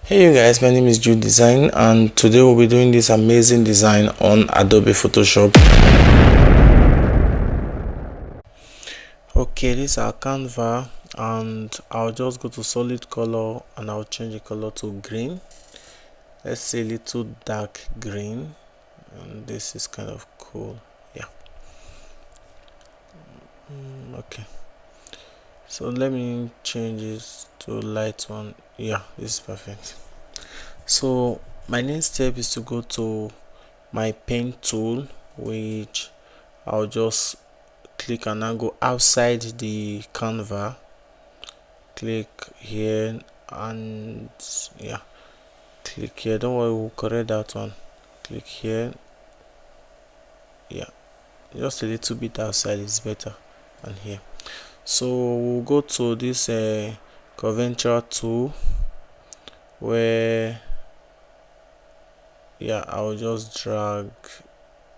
Hey you guys, my name is Jude Design and today we'll be doing this amazing design on Adobe Photoshop. Okay, this is our Canva and I'll just go to solid color and I'll change the color to green. Let's say a little dark green, and this is kind of cool. Yeah. Okay, so let me change this to light one. Yeah, this is perfect. So my next step is to go to my pen tool, which I'll just click and now go outside the Canva. Click here and yeah, click here. Don't worry, we'll correct that one. Click here. Yeah, just a little bit outside is better than here. So we'll go to this conventional tool where yeah, I'll just drag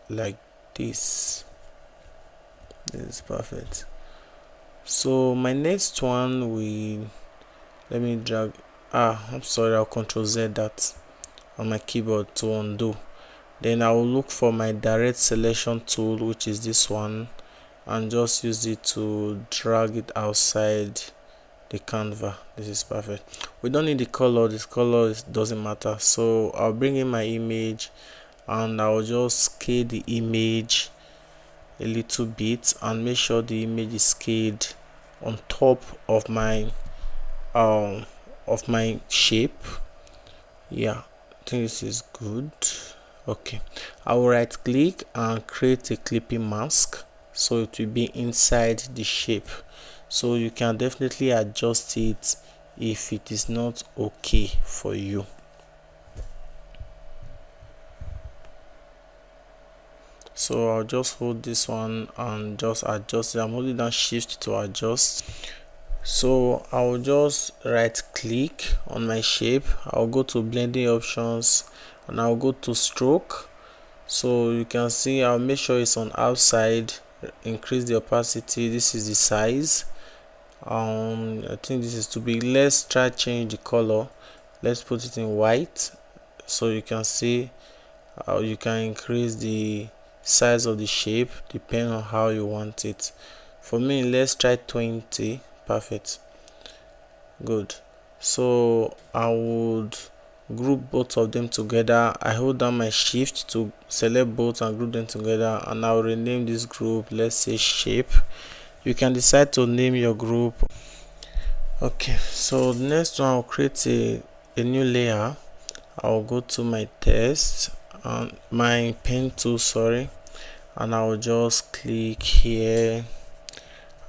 like this. This is perfect. So my next one, let me drag. I'm sorry, I'll Control Z that on my keyboard to undo. Then I will look for my direct selection tool, which is this one, and just use it to drag it outside the Canva. This is perfect. We don't need the color. This color doesn't matter. So I'll bring in my image and I'll just scale the image a little bit and make sure the image is scaled on top of my shape. Yeah, I think this is good. Okay, I will right click and create a clipping mask so it will be inside the shape. So you can definitely adjust it if it is not okay for you. So I'll just hold this one and just adjust it. I'm holding down shift to adjust. So I'll just right click on my shape. I'll go to blending options and I'll go to stroke. So you can see I'll make sure it's on outside, increase the opacity. This is the size. I think this is too big. Let's try change the color. Let's put it in white so you can see how you can increase the size of the shape depending on how you want it. For me, let's try 20. Perfect. Good. So I would group both of them together. I hold down my shift to select both and group them together, and I'll rename this group, let's say shape. You can decide to name your group. Okay, so the next one, I'll create a new layer. I'll go to my text and my pen tool, sorry, and I'll just click here.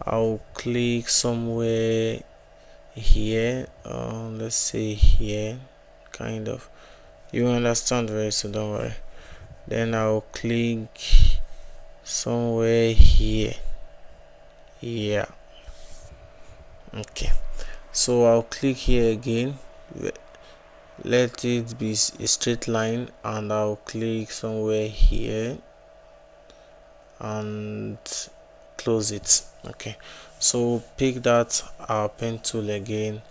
I'll click somewhere here, let's say here, kind of. You understand very soon, don't worry. Then I'll click somewhere here. Yeah. Okay. So I'll click here again. Let it be a straight line, and I'll click somewhere here and close it. Okay. So pick that our pen tool again,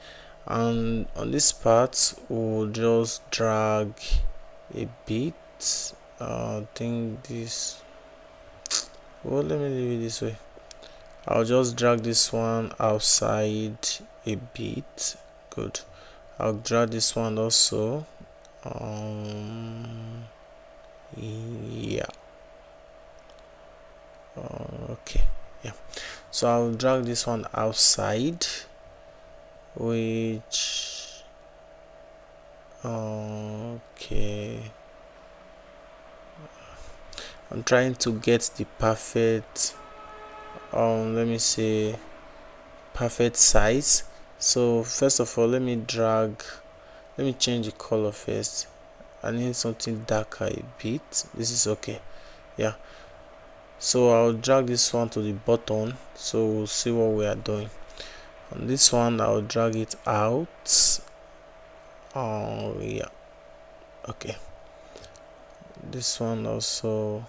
and on this part we'll just drag a bit. I think this, well, let me leave it this way. I'll just drag this one outside a bit. Good. I'll drag this one also. Yeah. Okay. Yeah. So I'll drag this one outside, which okay. I'm trying to get the perfect let me say perfect size. So first of all, let me change the color first. I need something darker a bit. This is okay. Yeah, so I'll drag this one to the bottom, so we'll see what we are doing. On this one, I'll drag it out. Oh yeah, okay. This one also,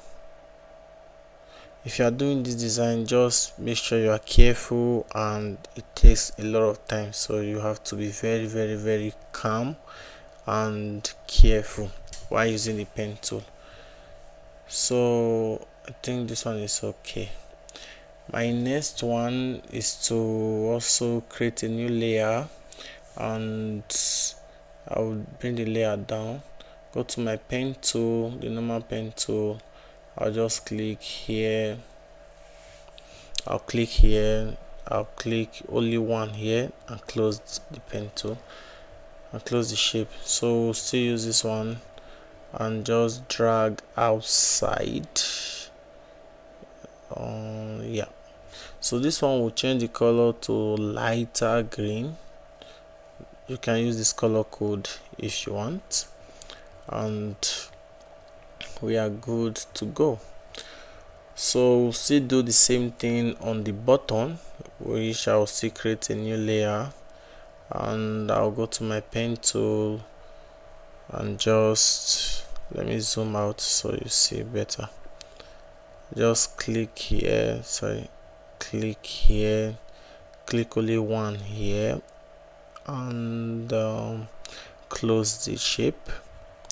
if you are doing this design, just make sure you are careful, and it takes a lot of time, so you have to be very calm and careful while using the pen tool. So I think this one is okay. My next one is to also create a new layer, and I'll bring the layer down, go to my pen tool, the normal pen tool. I'll just click here, I'll click here, I'll click only one here and close the pen tool and close the shape. So we'll still use this one and just drag outside. Yeah, so this one will change the color to lighter green. You can use this color code if you want, and we are good to go. So we'll still do the same thing on the button, which I'll still create a new layer, and I'll go to my pen tool and just let me zoom out so you see better. Just click here, click here, click only one here, and close the shape.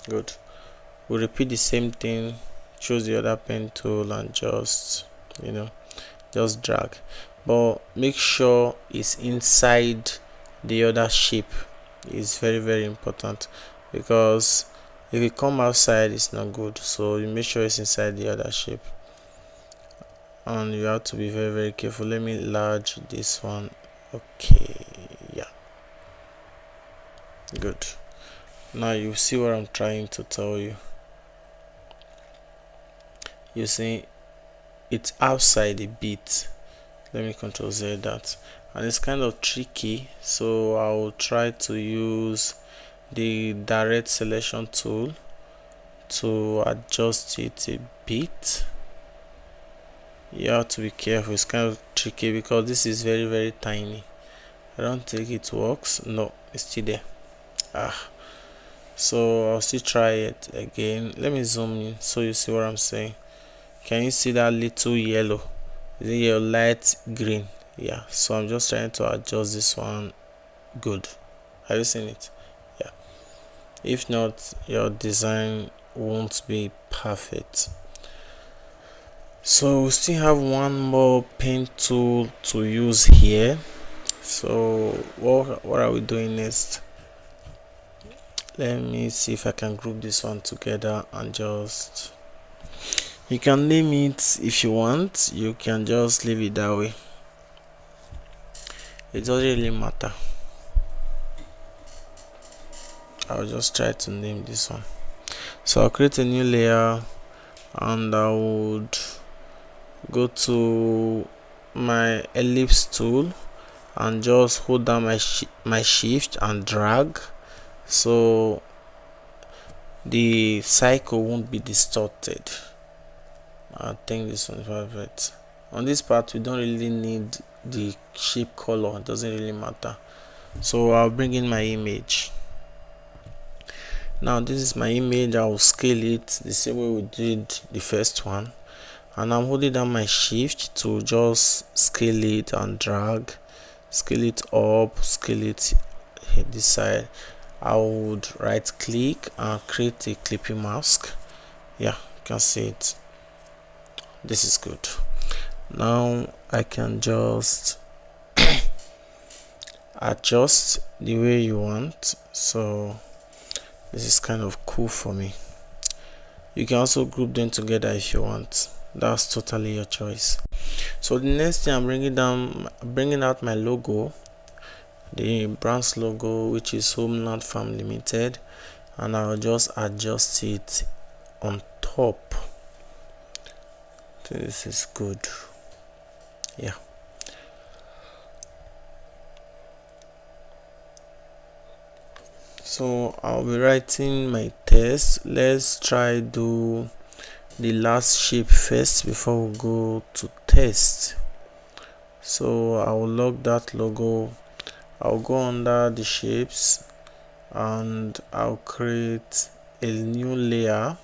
Good. We'll repeat the same thing, choose the other pen tool and just just drag, but make sure it's inside the other shape. It's very important, because if it come outside it's not good. So you make sure it's inside the other shape, and you have to be very careful. Let me enlarge this one. Okay, yeah, good. Now you see what I'm trying to tell you. You see it's outside a bit. Let me control Z that, and it's kind of tricky, so I'll try to use the direct selection tool to adjust it a bit. You have to be careful, it's kind of tricky because this is very tiny. I don't think it works. No, it's still there. So I'll still try it again. Let me zoom in so you see what I'm saying. Can you see that little yellow? Is it your light green? Yeah, so I'm just trying to adjust this one. Good. Have you seen it? Yeah. If not, your design won't be perfect. So we still have one more pen tool to use here. So what are we doing next? Let me see if I can group this one together and just, you can name it if you want, you can just leave it that way. It doesn't really matter. I'll just try to name this one. So I'll create a new layer, and I would go to my ellipse tool and just hold down my shift and drag, so the cycle won't be distorted. I think this one is perfect. On this part we don't really need the shape color, it doesn't really matter. So I'll bring in my image. Now this is my image. I will scale it the same way we did the first one, and I'm holding down my shift to just scale it and drag, scale it up, scale it this side. I would right click and create a clipping mask. Yeah, you can see it. This is good. Now I can just adjust the way you want. So this is kind of cool for me. You can also group them together if you want. That's totally your choice. So the next thing, I'm bringing out my logo, the brand's logo, which is Homeland Farm Limited, and I'll just adjust it on top. This is good. Yeah. So I'll be writing my text. Let's try do the last shape first before we go to test. So I will lock that logo. I'll go under the shapes and I'll create a new layer.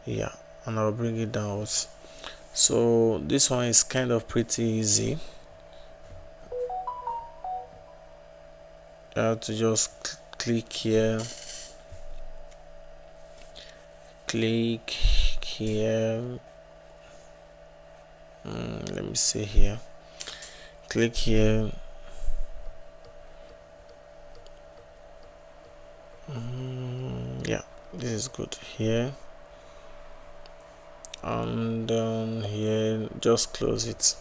Yeah, and I'll bring it down. So this one is kind of pretty easy. I have to just click here, click here, let me see here, click here, yeah, this is good here, and here just close it.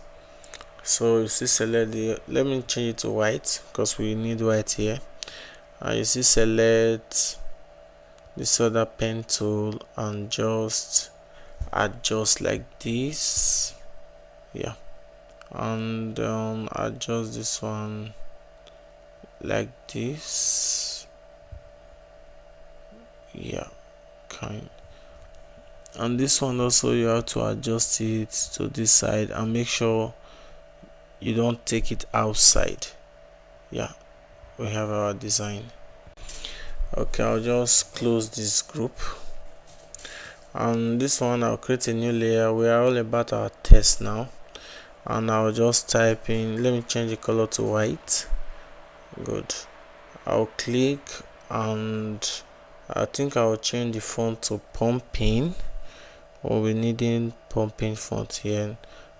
So you see select the, let me change it to white because we need white here, and you see select this other pen tool and just adjust like this, yeah, and adjust this one like this, yeah, kind. And this one also you have to adjust it to this side and make sure you don't take it outside. Yeah, we have our design. Okay, I'll just close this group, and this one I'll create a new layer. We are all about our text now, and I'll just type in, let me change the color to white. Good. I'll click, and I think I'll change the font to pumping. We'll be needing pumping font here,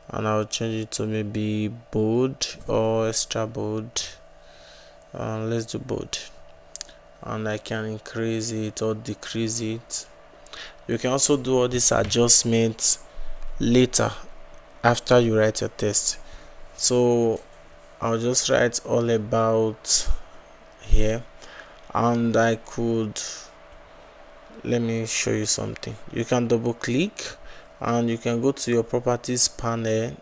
and I'll change it to maybe bold or extra bold. Let's do bold, and I can increase it or decrease it. You can also do all these adjustments later after you write your text. So I'll just write all about here, and I could, let me show you something. You can double click and you can go to your properties panel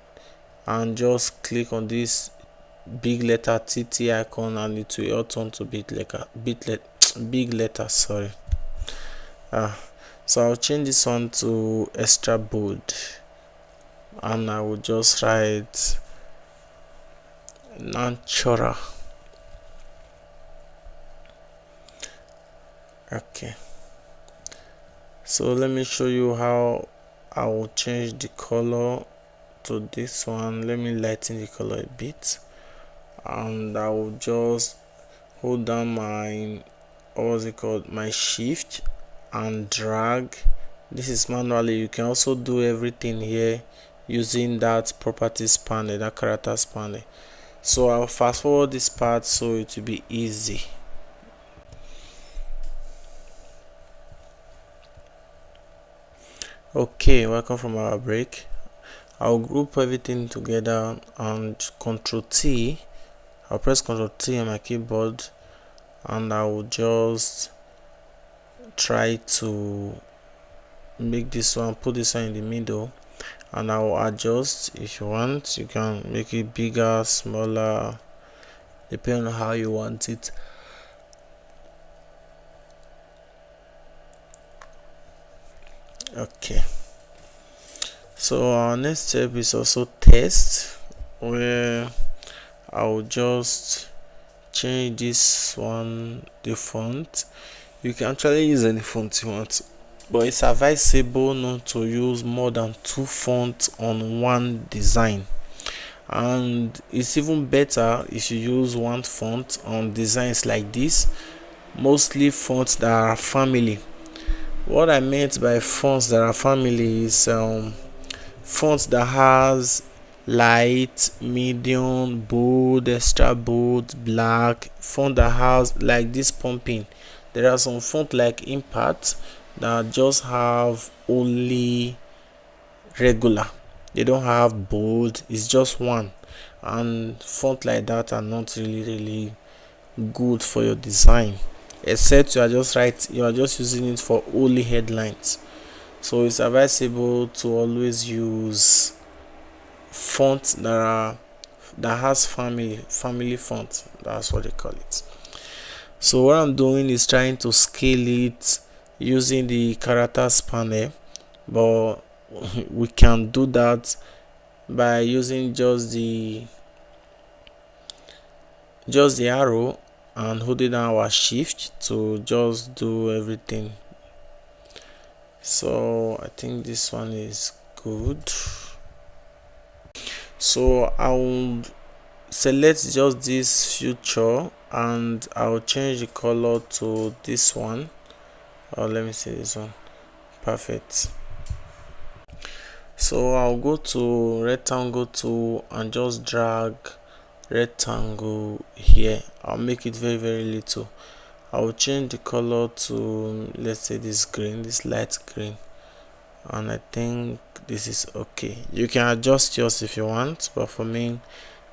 and just click on this big letter TT icon, and it will turn to big letter, sorry. So I'll change this one to extra bold, and I will just write natural. Okay, so let me show you how I will change the color to this one. Let me lighten the color a bit, and I will just hold down my, what's it called, my shift, and drag. This is manually. You can also do everything here using that properties panel, that characters panel. So I'll fast forward this part so it will be easy. Okay, welcome from our break. I'll group everything together and Ctrl T. I'll press Ctrl T on my keyboard, and I will just try to make this one, put this one in the middle, and I will adjust. If you want, you can make it bigger, smaller, depending on how you want it. Okay, so our next step is also test, where I will just change this one, the font. You can actually use any font you want, but it's advisable not to use more than 2 fonts on one design, and it's even better if you use one font on designs like this, mostly fonts that are family. What I meant by fonts that are family is fonts that has light, medium, bold, extra bold, black, font that has like this pumping. There are some font like Impact that just have only regular, they don't have bold, it's just one, and font like that are not really good for your design, except you are just using it for only headlines. So it's advisable to always use fonts that has family font, that's what they call it. So what I'm doing is trying to scale it using the characters panel, but we can do that by using just the arrow and holding down our shift to just do everything. So I think this one is good. So I will select just this future and I'll change the color to this one. Let me see this one. Perfect. So I'll go to rectangle tool and just drag rectangle here. I'll make it very little. I'll change the color to, let's say, this green, this light green, and I think this is okay. You can adjust yours if you want, but for me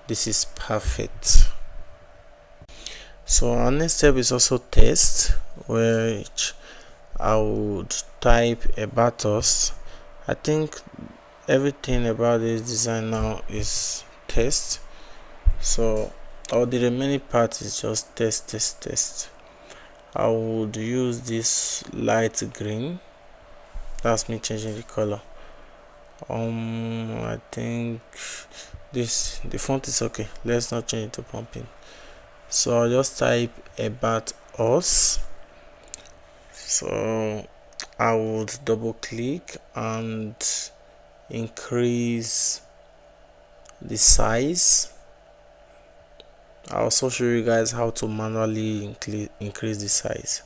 this is perfect. So our next step is also test, which I would type about us. I think everything about this design now is test, so all the remaining part is just test. I would use this light green. That's me changing the color. I think the font is okay. Let's not change it to pumping. So I'll just type about us. So I would double click and increase the size. I'll also show you guys how to manually increase the size.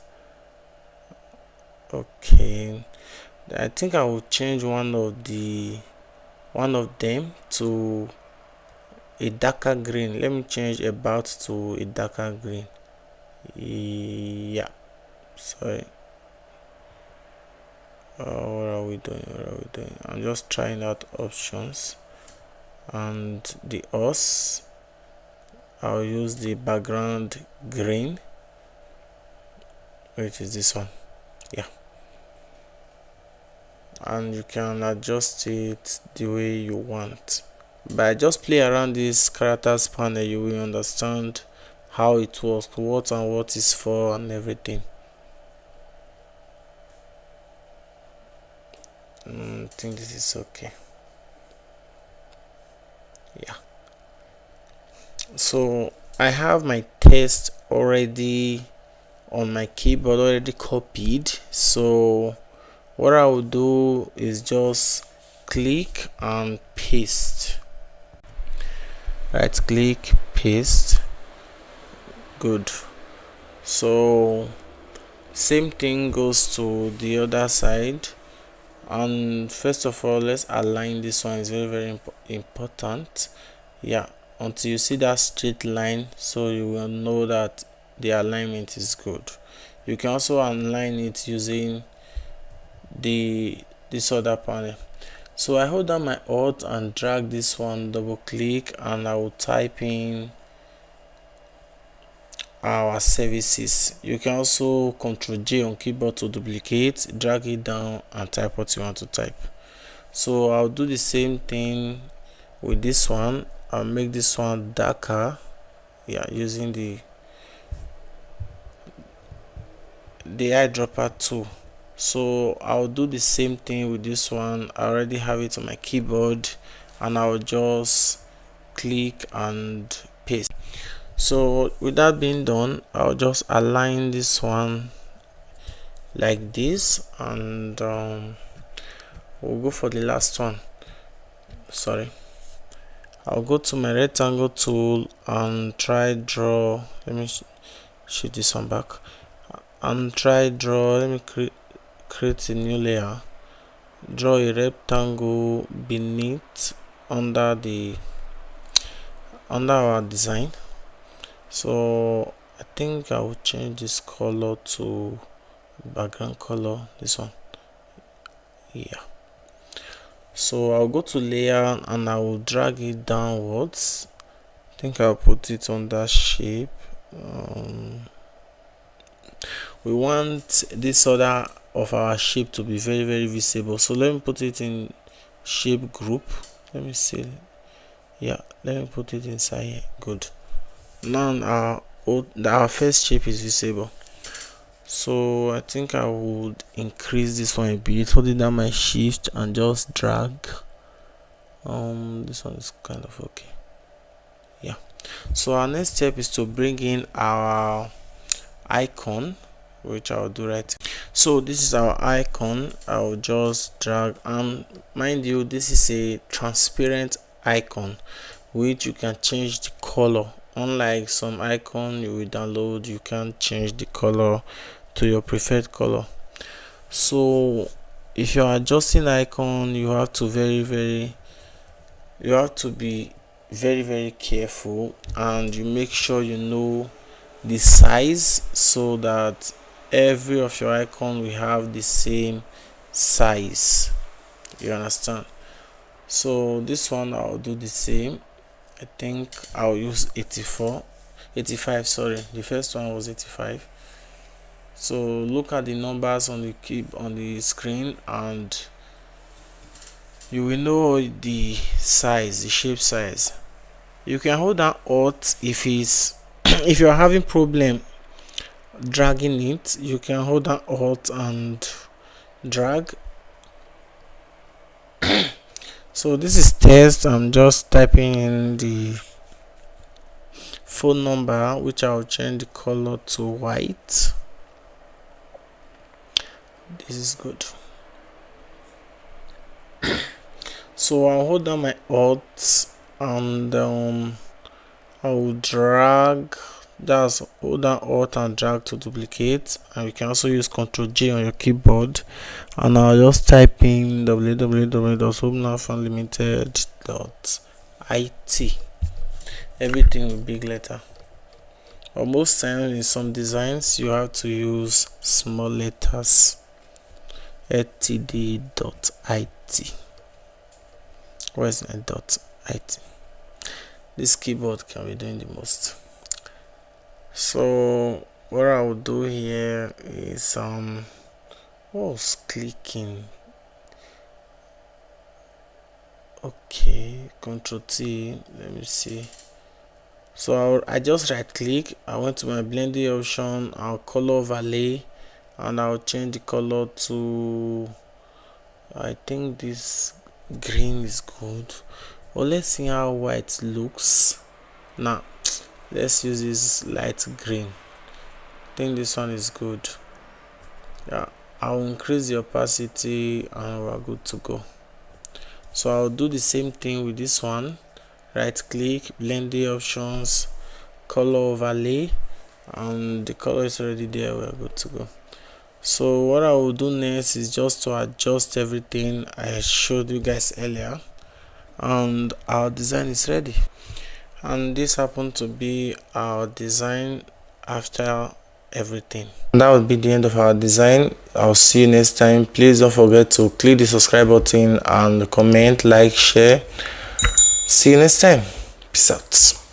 Okay, I think I will change one of them to a darker green. Let me change about to a darker green. Yeah, sorry. What are we doing? I'm just trying out options, and the us, I'll use the background green, which is this one. Yeah, and you can adjust it the way you want. By just play around this characters panel, you will understand how it works, what and what is for, and everything. I think this is okay. Yeah, so I have my text already on my keyboard, already copied. So what I will do is just click and paste. Right click, paste. Good. So same thing goes to the other side. And first of all, let's align this one. Is very important. Yeah, until you see that straight line, so you will know that the alignment is good. You can also align it using this other panel. So I hold down my Alt and drag this one, double click, and I will type in our services. You can also Ctrl J on keyboard to duplicate, drag it down and type what you want to type. So I'll do the same thing with this one. I'll make this one darker, yeah, using the eyedropper tool. So I'll do the same thing with this one. I already have it on my keyboard, and I'll just click and paste. So with that being done, I'll just align this one like this, and we'll go for the last one. Sorry, I'll go to my rectangle tool and try draw. Let me shift this one back and try draw. Let me create a new layer, draw a rectangle beneath under our design. So I think I will change this color to background color, this one. Yeah, so I'll go to layer and I will drag it downwards. I think I'll put it on that shape. We want this order of our shape to be very visible, so let me put it in shape group. Let me see. Yeah, let me put it inside here. Good. Now our first shape is visible, so I think I would increase this one a bit, holding down my shift and just drag. This one is kind of okay. Yeah, so our next step is to bring in our icon, which I'll do right. So this is our icon. I'll just drag, and mind you, this is a transparent icon, which you can change the color. Unlike some icon you will download, you can't change the color to your preferred color. So if you're adjusting icon, you have to be very careful, and you make sure you know the size so that every of your icon will have the same size. You understand? So this one I'll do the same. I think I'll use 85, sorry, the first one was 85. So look at the numbers on the screen, and you will know the size, the shape size. You can hold down Alt if it's if you're having problem dragging it. You can hold down Alt and drag. So this is test. I'm just typing in the phone number, which I'll change the color to white. This is good. So I'll hold down my Alt and I'll drag. That's hold down Alt and drag to duplicate, and you can also use Ctrl J on your keyboard, and I'll just type in www.homenafunlimited.it. Everything with big letter. But most times in some designs you have to use small letters. ltd.it. Where's my .it? This keyboard can be doing the most. So what I will do here is clicking. Okay, Ctrl T. Let me see. So I just right click. I went to my blending option. I'll color overlay, and I'll change the color to, I think this green is good. Well, let's see how white looks. Now let's use this light green. I think this one is good. Yeah, I'll increase the opacity and we're good to go. So I'll do the same thing with this one. Right click, blending options, color overlay, and the color is already there. We're good to go. So what I will do next is just to adjust everything I showed you guys earlier, and our design is ready. And this happened to be our design after everything. And that would be the end of our design. I'll see you next time. Please don't forget to click the subscribe button and comment, like, share. See you next time. Peace out.